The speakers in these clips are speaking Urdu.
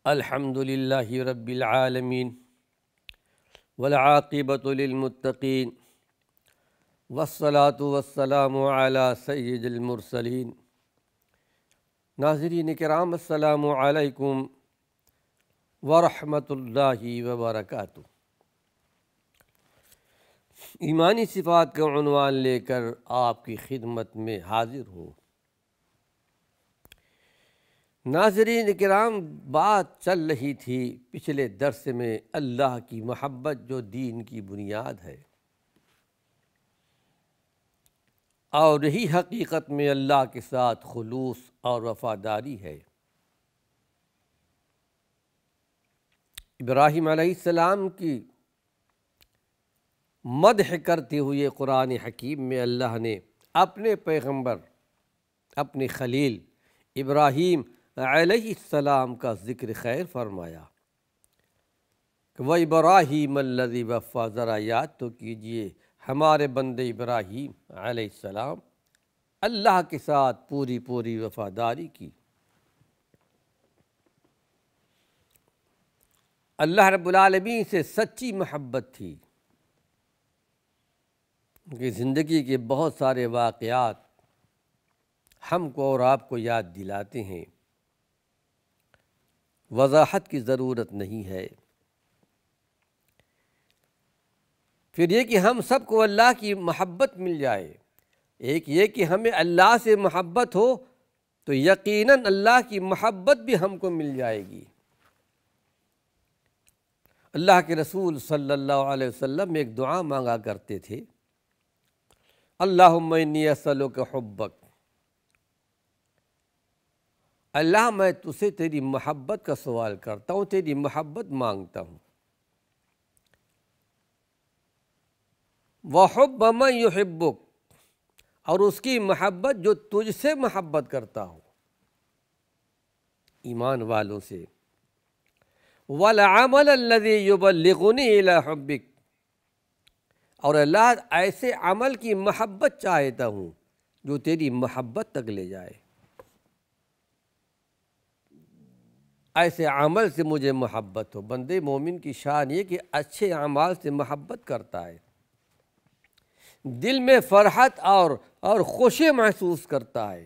الحمد للہ رب العالمین والعاقبۃ للمتقین والصلاة والسلام علی سید المرسلین۔ ناظرین کرام، السلام علیکم ورحمۃ اللہ وبرکاتہ۔ ایمانی صفات کا عنوان لے کر آپ کی خدمت میں حاضر ہوں۔ ناظرین کرام، بات چل رہی تھی پچھلے درس میں اللہ کی محبت جو دین کی بنیاد ہے، اور یہی حقیقت میں اللہ کے ساتھ خلوص اور وفاداری ہے۔ ابراہیم علیہ السلام کی مدح کرتے ہوئے قرآن حکیم میں اللہ نے اپنے پیغمبر، اپنے خلیل ابراہیم علیہ السلام کا ذکر خیر فرمایا کہ وَإِبْرَاهِيمَ الَّذِي وَفَّىٰ۔ ذرا یاد تو کیجئے ہمارے بندے ابراہیم علیہ السلام اللہ کے ساتھ پوری وفاداری کی۔ اللہ رب العالمین سے سچی محبت تھی کہ زندگی کے بہت سارے واقعات ہم کو اور آپ کو یاد دلاتے ہیں، وضاحت کی ضرورت نہیں ہے۔ پھر یہ کہ ہم سب کو اللہ کی محبت مل جائے، ایک یہ کہ ہمیں اللہ سے محبت ہو تو یقیناً اللہ کی محبت بھی ہم کو مل جائے گی۔ اللہ کے رسول صلی اللہ علیہ وسلم ایک دعا مانگا کرتے تھے، اللہم انی اسألک حبک۔ اللہ میں تجھ سے تیری محبت کا سوال کرتا ہوں، تیری محبت مانگتا ہوں۔ وحب من یحبک، اور اس کی محبت جو تجھ سے محبت کرتا ہو، ایمان والوں سے۔ والعمل الذی یبلغنی الی حبک، اور اللہ ایسے عمل کی محبت چاہتا ہوں جو تیری محبت تک لے جائے، ایسے عمل سے مجھے محبت ہو۔ بندے مومن کی شان یہ کہ اچھے اعمال سے محبت کرتا ہے، دل میں فرحت اور خوشی محسوس کرتا ہے۔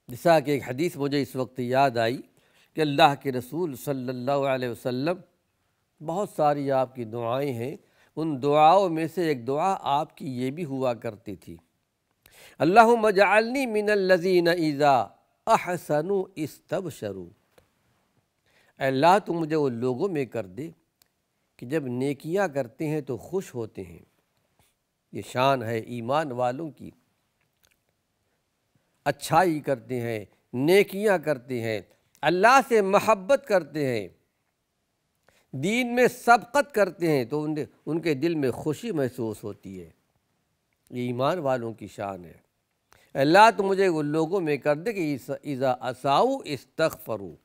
جیسا کہ ایک حدیث مجھے اس وقت یاد آئی کہ اللہ کے رسول صلی اللہ علیہ وسلم، بہت ساری آپ کی دعائیں ہیں، ان دعاؤں میں سے ایک دعا آپ کی یہ بھی ہوا کرتی تھی، اللہم اجعلنی من الذین اذا احسنوا استبشروا۔ اے اللہ تو مجھے ان لوگوں میں کر دے کہ جب نیکیاں کرتے ہیں تو خوش ہوتے ہیں۔ یہ شان ہے ایمان والوں کی، اچھائی کرتے ہیں، نیکیاں کرتے ہیں، اللہ سے محبت کرتے ہیں، دین میں سبقت کرتے ہیں تو ان کے دل میں خوشی محسوس ہوتی ہے۔ یہ ایمان والوں کی شان ہے۔ اللہ تو مجھے ان لوگوں میں کر دے کہ اذا اساؤ استغفروا،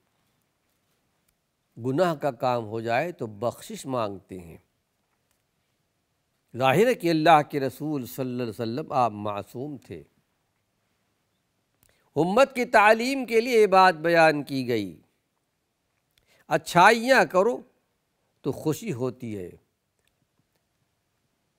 گناہ کا کام ہو جائے تو بخشش مانگتے ہیں۔ ظاہر ہے کہ اللہ کے رسول صلی اللہ علیہ وسلم آپ معصوم تھے، امت کی تعلیم کے لیے یہ بات بیان کی گئی، اچھائیاں کرو تو خوشی ہوتی ہے۔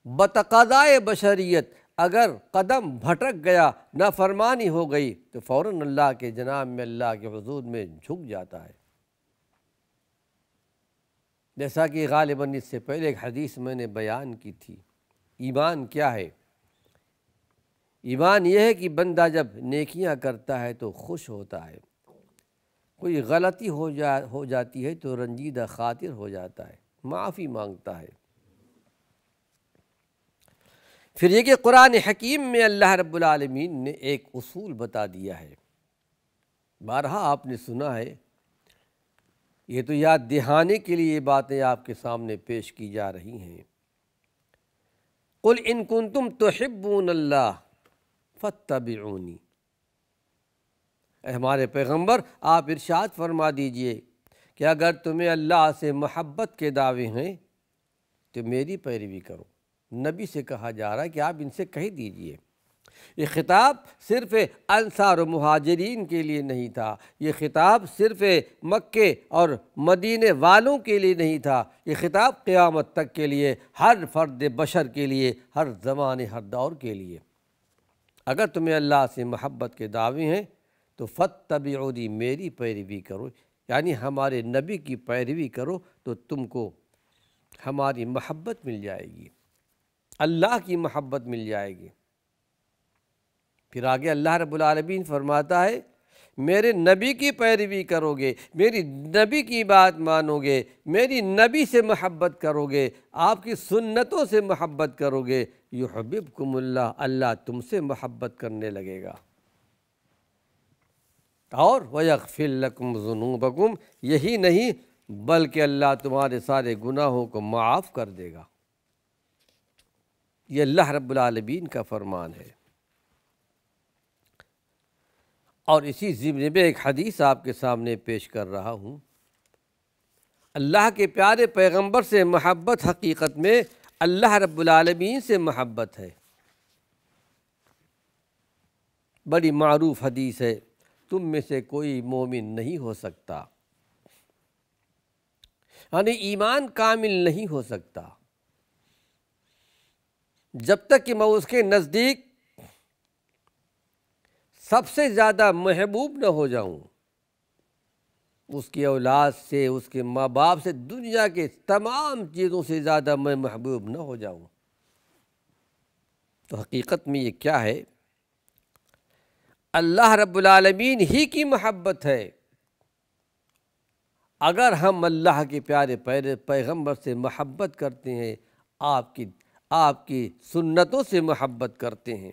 بتقاضائے بشریت اگر قدم بھٹک گیا، نافرمانی ہو گئی تو فوراً اللہ کے جناب میں، اللہ کے حضور میں جھک جاتا ہے۔ جیسا کہ غالباً اس سے پہلے ایک حدیث میں نے بیان کی تھی، ایمان کیا ہے؟ ایمان یہ ہے کہ بندہ جب نیکیاں کرتا ہے تو خوش ہوتا ہے، کوئی غلطی ہو جاتی ہے تو رنجیدہ خاطر ہو جاتا ہے، معافی مانگتا ہے۔ پھر یہ کہ قرآن حکیم میں اللہ رب العالمین نے ایک اصول بتا دیا ہے، بارہا آپ نے سنا ہے، یہ تو یاد دہانے کے لیے یہ باتیں آپ کے سامنے پیش کی جا رہی ہیں۔ قُلْ إِن كُنتُمْ تُحِبُّونَ اللَّهَ فَاتَّبِعُونِي۔ اے ہمارے پیغمبر، آپ ارشاد فرما دیجئے کہ اگر تمہیں اللہ سے محبت کے دعوے ہیں تو میری پیروی کرو۔ نبی سے کہا جا رہا ہے کہ آپ ان سے کہہ دیجئے یہ خطاب صرف انصار و مہاجرین کے لیے نہیں تھا، یہ خطاب صرف مکے اور مدینے والوں کے لیے نہیں تھا، یہ خطاب قیامت تک کے لیے، ہر فرد بشر کے لیے، ہر زمانے ہر دور کے لیے۔ اگر تمہیں اللہ سے محبت کے دعوے ہیں تو فاتبعونی، میری پیروی کرو، یعنی ہمارے نبی کی پیروی کرو تو تم کو ہماری محبت مل جائے گی، اللہ کی محبت مل جائے گی۔ پھر آگے اللہ رب العالمین فرماتا ہے میرے نبی کی پیروی کرو گے، میری نبی کی بات مانو گے، میری نبی سے محبت کرو گے، آپ کی سنتوں سے محبت کرو گے، یحببکم اللہ، اللہ تم سے محبت کرنے لگے گا، اور ویغفر لکم ذنوبکم، یہی نہیں بلکہ اللہ تمہارے سارے گناہوں کو معاف کر دے گا۔ یہ اللہ رب العالمین کا فرمان ہے۔ اور اسی ضمن میں ایک حدیث آپ کے سامنے پیش کر رہا ہوں۔ اللہ کے پیارے پیغمبر سے محبت حقیقت میں اللہ رب العالمین سے محبت ہے۔ بڑی معروف حدیث ہے، تم میں سے کوئی مومن نہیں ہو سکتا، یعنی ایمان کامل نہیں ہو سکتا جب تک کہ میں اس کے نزدیک سب سے زیادہ محبوب نہ ہو جاؤں، اس کی اولاد سے، اس کے ماں باپ سے، دنیا کے تمام چیزوں سے زیادہ میں محبوب نہ ہو جاؤں۔ تو حقیقت میں یہ کیا ہے؟ اللہ رب العالمین ہی کی محبت ہے۔ اگر ہم اللہ کے پیارے پیغمبر سے محبت کرتے ہیں، آپ کی سنتوں سے محبت کرتے ہیں۔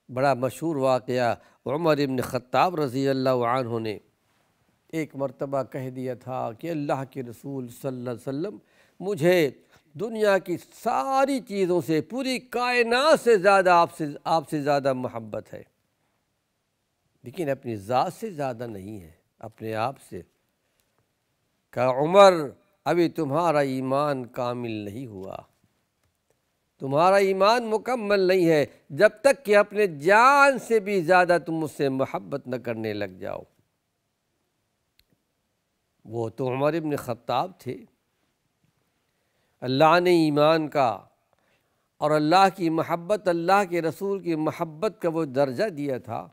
بڑا مشہور واقعہ، عمر ابن خطاب رضی اللہ عنہ نے ایک مرتبہ کہہ دیا تھا کہ اللہ کے رسول صلی اللہ علیہ وسلم، مجھے دنیا کی ساری چیزوں سے، پوری کائنات سے زیادہ آپ سے زیادہ محبت ہے، لیکن اپنی ذات سے زیادہ نہیں ہے، اپنے آپ سے۔ کہا عمر، ابھی تمہارا ایمان کامل نہیں ہوا، تمہارا ایمان مکمل نہیں ہے جب تک کہ اپنے جان سے بھی زیادہ تم مجھ سے محبت نہ کرنے لگ جاؤ۔ وہ تو عمر ابن خطاب تھے۔ اللہ نے ایمان کا اور اللہ کی محبت، اللہ کے رسول کی محبت کا وہ درجہ دیا تھا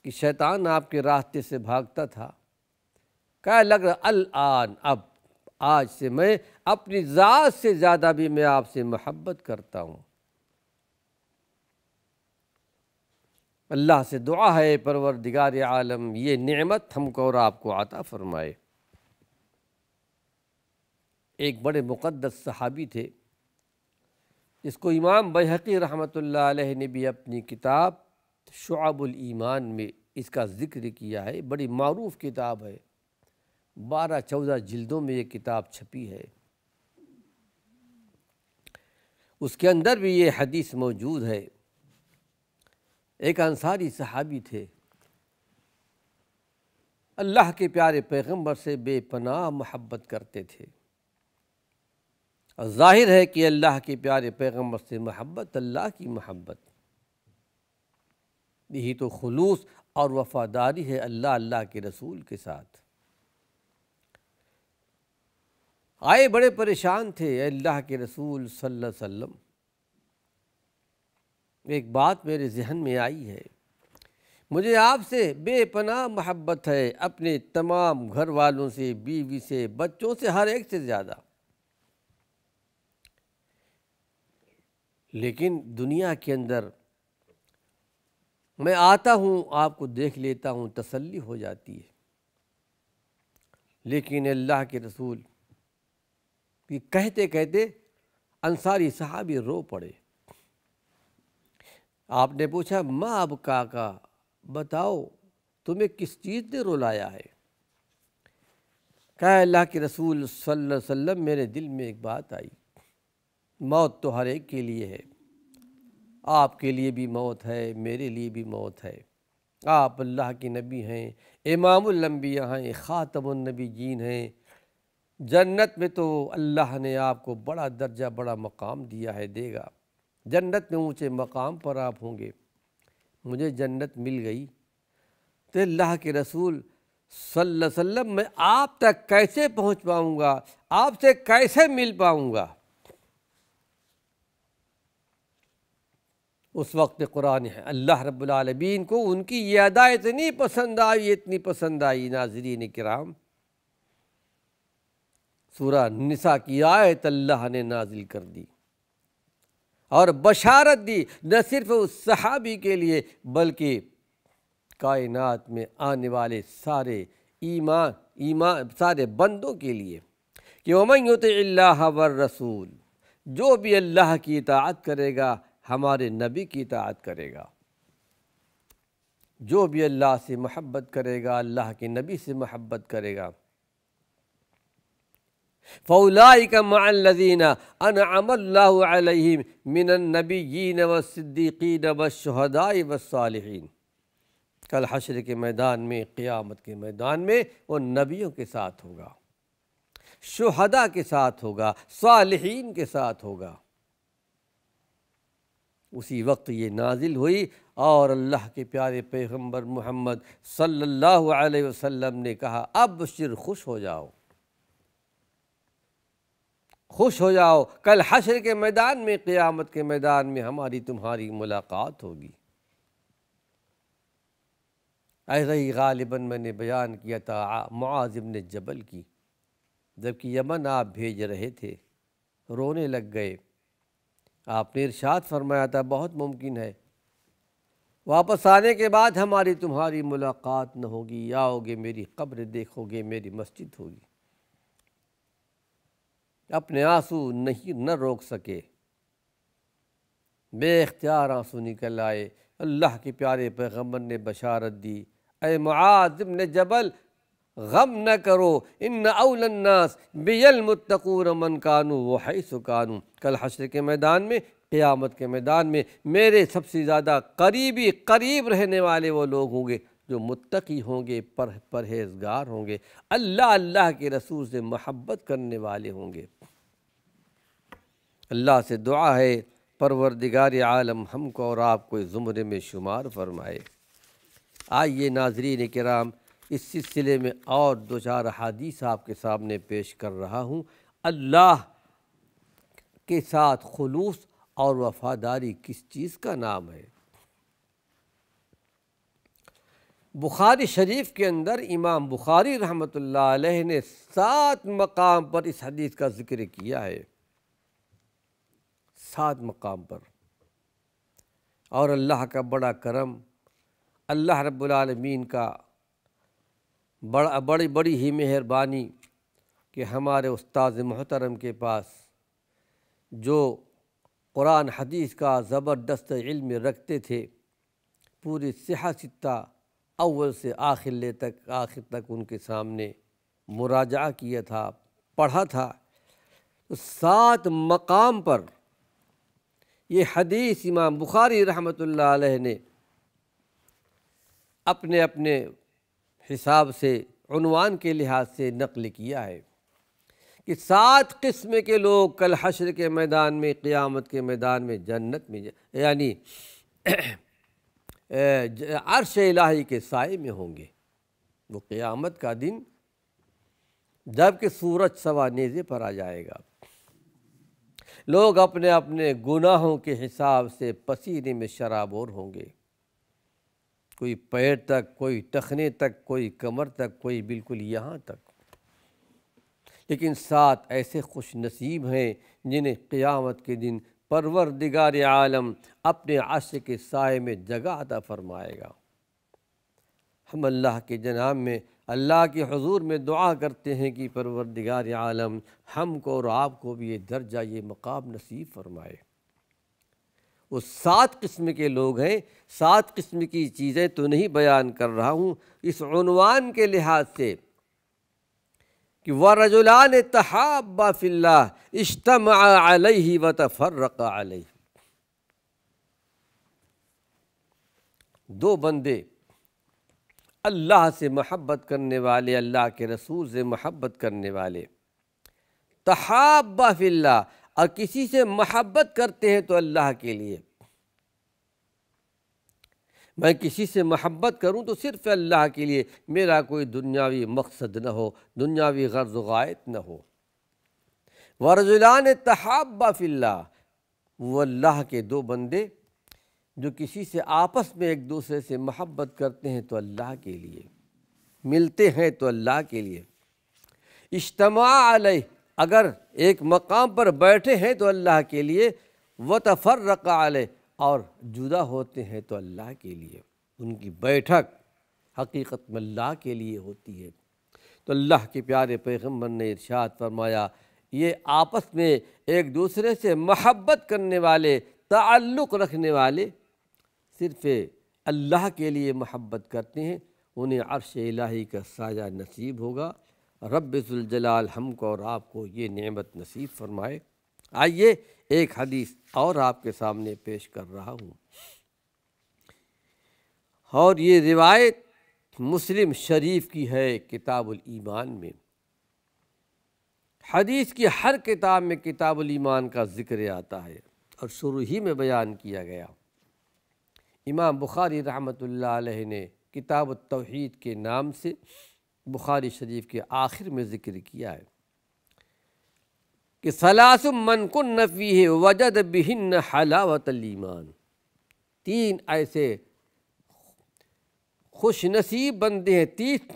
کہ شیطان آپ کے راستے سے بھاگتا تھا، کہا لگ رہا الآن، اب آج سے میں اپنی ذات سے زیادہ بھی میں آپ سے محبت کرتا ہوں۔ اللہ سے دعا ہے پروردگار عالم یہ نعمت ہم کو اور آپ کو عطا فرمائے۔ ایک بڑے مقدس صحابی تھے جس کو امام بیہقی رحمۃ اللہ علیہ نے بھی اپنی کتاب شعب الایمان میں اس کا ذکر کیا ہے۔ بڑی معروف کتاب ہے، 12-14 جلدوں میں یہ کتاب چھپی ہے۔ اس کے اندر بھی یہ حدیث موجود ہے۔ ایک انصاری صحابی تھے، اللہ کے پیارے پیغمبر سے بے پناہ محبت کرتے تھے، اور ظاہر ہے کہ اللہ کے پیارے پیغمبر سے محبت اللہ کی محبت، یہی تو خلوص اور وفاداری ہے اللہ کے رسول کے ساتھ۔ آئے بڑے پریشان تھے، اے اللہ کے رسول صلی اللہ علیہ وسلم، ایک بات میرے ذہن میں آئی ہے، مجھے آپ سے بے پناہ محبت ہے، اپنے تمام گھر والوں سے، بیوی سے، بچوں سے، ہر ایک سے زیادہ، لیکن دنیا کے اندر میں آتا ہوں، آپ کو دیکھ لیتا ہوں، تسلی ہو جاتی ہے، لیکن اللہ کے رسول کہ کہتے کہتے انصاری صحابی رو پڑے۔ آپ نے پوچھا ما ابکا کا، بتاؤ تمہیں کس چیز نے رلایا ہے؟ کہا اللہ کے رسول صلی اللہ علیہ وسلم، میرے دل میں ایک بات آئی، موت تو ہر ایک کے لیے ہے، آپ کے لیے بھی موت ہے، میرے لیے بھی موت ہے، آپ اللہ کے نبی ہیں، امام الانبیاء ہیں، خاتم النبیین ہیں، جنت میں تو اللہ نے آپ کو بڑا درجہ بڑا مقام دیا ہے، دے گا، جنت میں اونچے مقام پر آپ ہوں گے۔ مجھے جنت مل گئی تو اللہ کے رسول صلی اللہ علیہ وسلم میں آپ تک کیسے پہنچ پاؤں گا، آپ سے کیسے مل پاؤں گا؟ اس وقت قرآن ہے اللہ رب العالمین کو ان کی یہ ادا اتنی پسند آئی، اتنی پسند آئی ناظرین کرام، سورہ نساء کی آیت اللہ نے نازل کر دی اور بشارت دی، نہ صرف اس صحابی کے لیے بلکہ کائنات میں آنے والے سارے سارے بندوں کے لیے کہ وَمَن يُطِعِ اللَّهَ وَالرَّسُولَ، جو بھی اللہ کی اطاعت کرے گا ہمارے نبی کی اطاعت کرے گا، جو بھی اللہ سے محبت کرے گا اللہ کے نبی سے محبت کرے گا، فَأُولَٰئِكَ مَعَ الَّذِينَ أَنْعَمَ اللَّهُ عَلَيْهِمْ مِنَ النَّبِيِّينَ وَالصِّدِّيقِينَ وَالشُّهَدَاءِ وَالصَّالِحِينَ۔ کل حشر کے میدان میں، قیامت کے میدان میں وہ نبیوں کے ساتھ ہوگا، شہداء کے ساتھ ہوگا، صالحین کے ساتھ ہوگا۔ اسی وقت یہ نازل ہوئی اور اللہ کے پیارے پیغمبر محمد صلی اللہ علیہ وسلم نے کہا ابشر، خوش ہو جاؤ، خوش ہو جاؤ، کل حشر کے میدان میں، قیامت کے میدان میں ہماری تمہاری ملاقات ہوگی۔ ایسا ہی غالباً میں نے بیان کیا تھا معاذ بن جبل کی، جبکہ یمن آپ بھیج رہے تھے، رونے لگ گئے، آپ نے ارشاد فرمایا تھا بہت ممکن ہے واپس آنے کے بعد ہماری تمہاری ملاقات نہ ہوگی، آؤ گے میری قبر دیکھو گے، میری مسجد ہوگی۔ اپنے آنسو نہ روک سکے، بے اختیار آنسو نکل آئے۔ اللہ کے پیارے پیغمبر نے بشارت دی، اے معاذ بن جبل غم نہ کرو، ان اول الناس بی المتقون من کانوا وحیث کانوا، کل حشر کے میدان میں، قیامت کے میدان میں میرے سب سے زیادہ قریب رہنے والے وہ لوگ ہوں گے جو متقی ہوں گے، پرہیزگار ہوں گے، اللہ کے رسول سے محبت کرنے والے ہوں گے۔ اللہ سے دعا ہے پروردگار عالم ہم کو اور آپ کو اس زمرے میں شمار فرمائے۔ آئیے ناظرین کرام، اس سلسلے میں اور دو چار احادیث آپ کے سامنے پیش کر رہا ہوں۔ اللہ کے ساتھ خلوص اور وفاداری کس چیز کا نام ہے؟ بخاری شریف کے اندر امام بخاری رحمۃ اللہ علیہ نے 7 مقام پر اس حدیث کا ذکر کیا ہے، 7 مقام پر، اور اللہ کا بڑا کرم، اللہ رب العالمین کا بڑی ہی مہربانی کہ ہمارے استاذ محترم کے پاس جو قرآن حدیث کا زبردست علم رکھتے تھے، پوری صحہ ستہ اول سے آخر تک ان کے سامنے مراجعہ کیا تھا، پڑھا تھا، تو 7 مقام پر یہ حدیث امام بخاری رحمۃ اللہ علیہ نے اپنے حساب سے عنوان کے لحاظ سے نقل کیا ہے کہ 7 قسم کے لوگ کل حشر کے میدان میں، قیامت کے میدان میں، جنت میں، یعنی عرش الہی کے سائے میں ہوں گے۔ وہ قیامت کا دن جب کہ سورج سوا نیزے پر آ جائے گا، لوگ اپنے گناہوں کے حساب سے پسینے میں شرابور ہوں گے، کوئی پیر تک، کوئی ٹخنے تک، کوئی کمر تک، کوئی بالکل یہاں تک۔ لیکن 7 ایسے خوش نصیب ہیں جنہیں قیامت کے دن پروردگار عالم اپنے عرش کے سائے میں جگہ عطا فرمائے گا۔ ہم اللہ کے جناب میں، اللہ کے حضور میں دعا کرتے ہیں کہ پروردگار عالم ہم کو اور آپ کو بھی یہ درجہ، یہ مقام نصیب فرمائے۔ وہ 7 قسم کے لوگ ہیں، 7 قسم کی چیزیں تو نہیں بیان کر رہا ہوں اس عنوان کے لحاظ سے کہ وَرَجُلَانِ تَحَابَّا فِي اللَّهِ اجْتَمَعَا عَلَيْهِ وَتَفَرَّقَا عَلَيْهِ، 2 بندے اللہ سے محبت کرنے والے، اللہ کے رسول سے محبت کرنے والے، تحابا فی اللہ، اور کسی سے محبت کرتے ہیں تو اللہ کے لیے۔ میں کسی سے محبت کروں تو صرف اللہ کے لیے، میرا کوئی دنیاوی مقصد نہ ہو، دنیاوی غرض و غایت نہ ہو۔ ورجلان تحابا فی اللہ، وہ اللہ کے دو بندے جو کسی سے آپس میں ایک دوسرے سے محبت کرتے ہیں تو اللہ کے لیے، ملتے ہیں تو اللہ کے لیے۔ اجتماع علیہ، اگر ایک مقام پر بیٹھے ہیں تو اللہ کے لیے، وتفرق علیہ، اور جدا ہوتے ہیں تو اللہ کے لیے۔ ان کی بیٹھک حقیقت میں اللہ کے لیے ہوتی ہے۔ تو اللہ کے پیارے پیغمبر نے ارشاد فرمایا، یہ آپس میں ایک دوسرے سے محبت کرنے والے، تعلق رکھنے والے، صرف اللہ کے لیے محبت کرتے ہیں، انہیں عرش الہی کا سایہ نصیب ہوگا۔ رب ذوالجلال ہم کو اور آپ کو یہ نعمت نصیب فرمائے۔ آئیے ایک حدیث اور آپ کے سامنے پیش کر رہا ہوں، اور یہ روایت مسلم شریف کی ہے کتاب الایمان میں۔ حدیث کی ہر کتاب میں کتاب الایمان کا ذکر آتا ہے، اور شروع ہی میں بیان کیا گیا۔ امام بخاری رحمۃ اللہ علیہ نے کتاب التوحید کے نام سے بخاری شریف کے آخر میں ذکر کیا ہے کہ ثلاث من کن فیہ وجد بہن حلاوۃ الایمان، تین ایسے خوش نصیب بندے ہیں،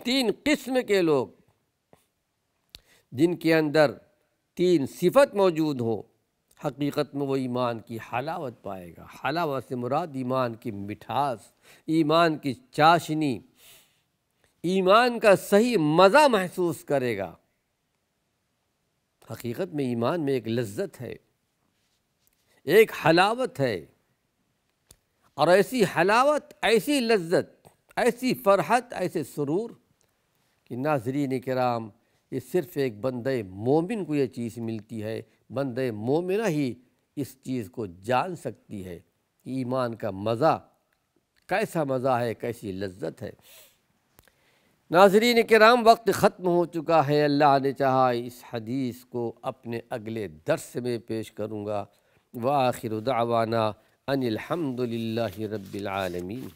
تین قسم کے لوگ جن کے اندر تین صفت موجود ہوں، حقیقت میں وہ ایمان کی حلاوت پائے گا۔ حلاوت سے مراد ایمان کی مٹھاس، ایمان کی چاشنی، ایمان کا صحیح مزہ محسوس کرے گا۔ حقیقت میں ایمان میں ایک لذت ہے، ایک حلاوت ہے، اور ایسی حلاوت، ایسی لذت، ایسی فرحت، ایسے سرور کہ ناظرین کرام، یہ صرف ایک بندہ مومن کو یہ چیز ملتی ہے۔ بندہ مومنہ ہی اس چیز کو جان سکتی ہے کہ ایمان کا مزہ کیسا مزہ ہے، کیسی لذت ہے۔ ناظرین کرام، وقت ختم ہو چکا ہے۔ اللہ نے چاہا اس حدیث کو اپنے اگلے درس میں پیش کروں گا۔ وآخر دعوانا ان الحمد للہ رب العالمین۔